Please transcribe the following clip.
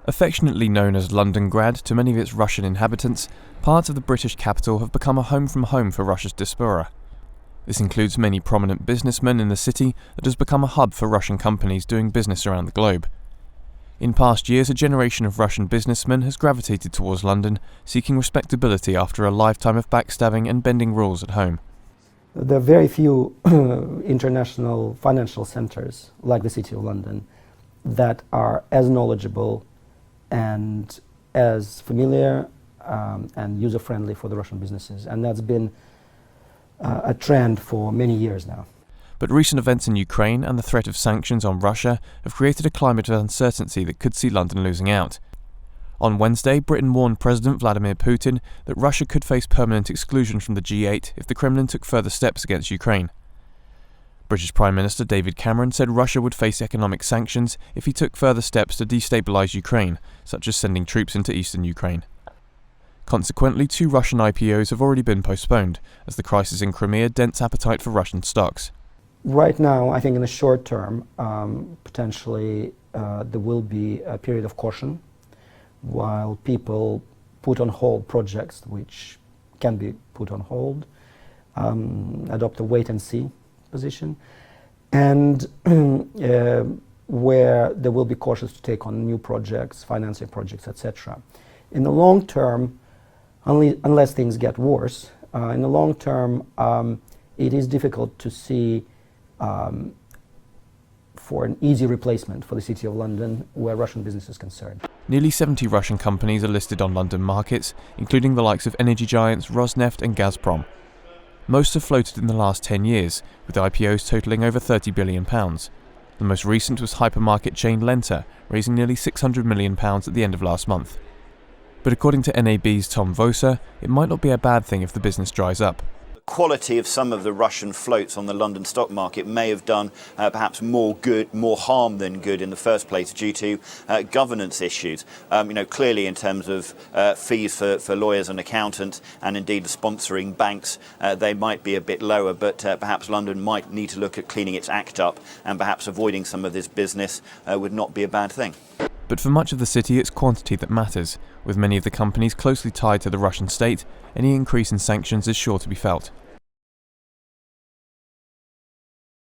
Affectionately known as Londongrad to many of its Russian inhabitants, parts of the British capital have become a home from home for Russia's diaspora. This includes many prominent businessmen in the city that has become a hub for Russian companies doing business around the globe. In past years, a generation of Russian businessmen has gravitated towards London, seeking respectability after a lifetime of backstabbing and bending rules at home. There are very few international financial centers, like the City of London, that are as knowledgeable and as familiar and user-friendly for the Russian businesses. And that's been a trend for many years now. But recent events in Ukraine and the threat of sanctions on Russia have created a climate of uncertainty that could see London losing out. On Wednesday, Britain warned President Vladimir Putin that Russia could face permanent exclusion from the G8 if the Kremlin took further steps against Ukraine. British Prime Minister David Cameron said Russia would face economic sanctions if he took further steps to destabilise Ukraine, such as sending troops into eastern Ukraine. Consequently, 2 Russian IPOs have already been postponed, as the crisis in Crimea dents appetite for Russian stocks. Right now, I think in the short term, potentially there will be a period of caution while people put on hold projects which can be put on hold, adopt a wait-and-see position, and where they will be cautious to take on new projects, financing projects, etc. In the long term, unless things get worse, in the long term, it is difficult to see for an easy replacement for the City of London where Russian business is concerned. Nearly 70 Russian companies are listed on London markets, including the likes of energy giants Rosneft and Gazprom. Most have floated in the last 10 years, with IPOs totalling over £30 billion. The most recent was hypermarket chain Lenta, raising nearly £600 million at the end of last month. But according to NAB's Tom Vosa, it might not be a bad thing if the business dries up. Quality of some of the Russian floats on the London stock market may have done perhaps more harm than good in the first place due to governance issues. Clearly in terms of fees for lawyers and accountants and indeed the sponsoring banks, they might be a bit lower, but perhaps London might need to look at cleaning its act up, and perhaps avoiding some of this business would not be a bad thing. But for much of the city, it's quantity that matters. With many of the companies closely tied to the Russian state, any increase in sanctions is sure to be felt.